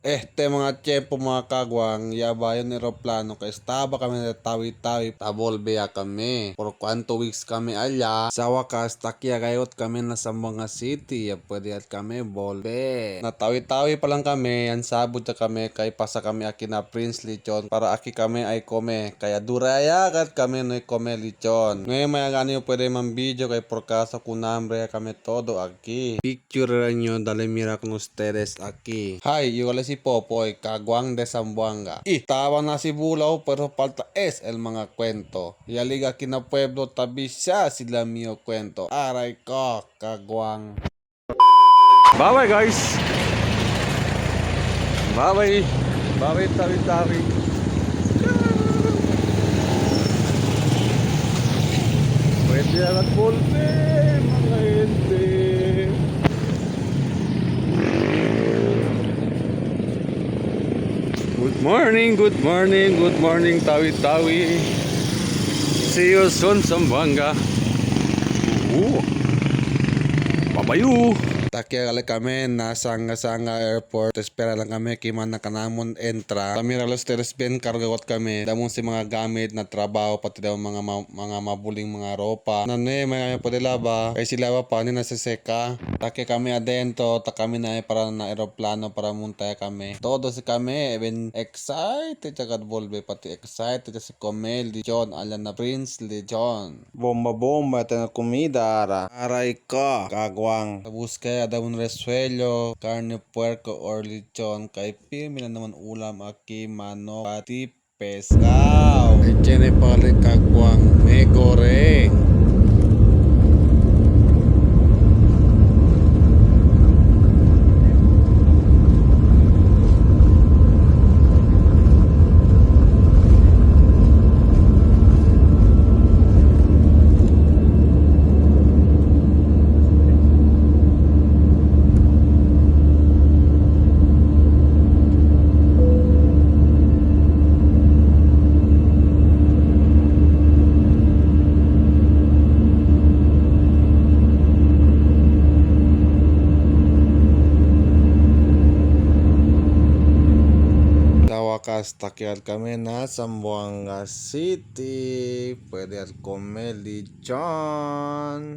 Mga tiyempo mga kagwang, yabayon ni aeroplano kay estaba kami na tawi-tawi, tabolbeya kami. Por kwanto weeks kami alya, sa wakas takya gayot kami na sa mga city, ya pwede at kami bolbe. Natawi-tawi pa lang kami, yan sabot na kami kay pasa kami aki na Prince Lechon para aki kami ay kome. Kaya durayagat kami no kome lechon. Ngayon may agani yung pwede man video kay por caso kunambre kami todo aki. Picture nyo dali mira con ustedes aquí. Hi, yo si Popoy, Kagwang de Zamboanga. Tawa na si Bulaw pero falta es el mga kwento. Yaliga kina pueblo tabi siya sila mio kwento. Aray ko, Kagwang. Bye bye guys. Bye bye. Bye bye tawi-tawi. Pwede alat bolpe mga gente. Good morning tawi-tawi. See you soon Zamboanga. Babayu. Takya kami na Sanga Airport. Espera lang kami kiman na kanamon entra. Kami ralos teres ben kargagot kami. Damon si mga gamit na trabaho pati daw mga mabuling mga ropa. Nane may pwede laba. Kay sila pa ni naseseka. Takya kami adento. Ta kami na para na aeroplano para muntaya kami. Todo si kami even excited agad volve pati excited si Comel Lechon alam na Prince Lechon. Bomba ito na komida ara. Aray ko kagwang. Tapos kaya ada un resuello, carne puerco or lechon kay pirmi na naman ulam aki manok pati pescao. Ay tiene pala kagwang me gore. Wakas takyal kami na Zamboanga City. Pwede at comer lechon.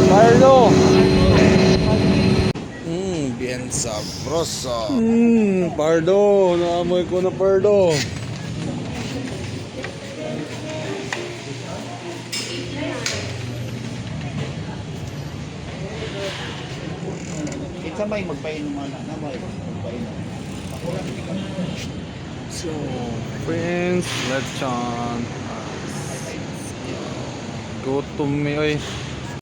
Pardo. Bien sabroso. Pardo, naamoy ko na pardo. Kita may magpainom na may magpainom. So, Prince Lechon. Gutom mi oy.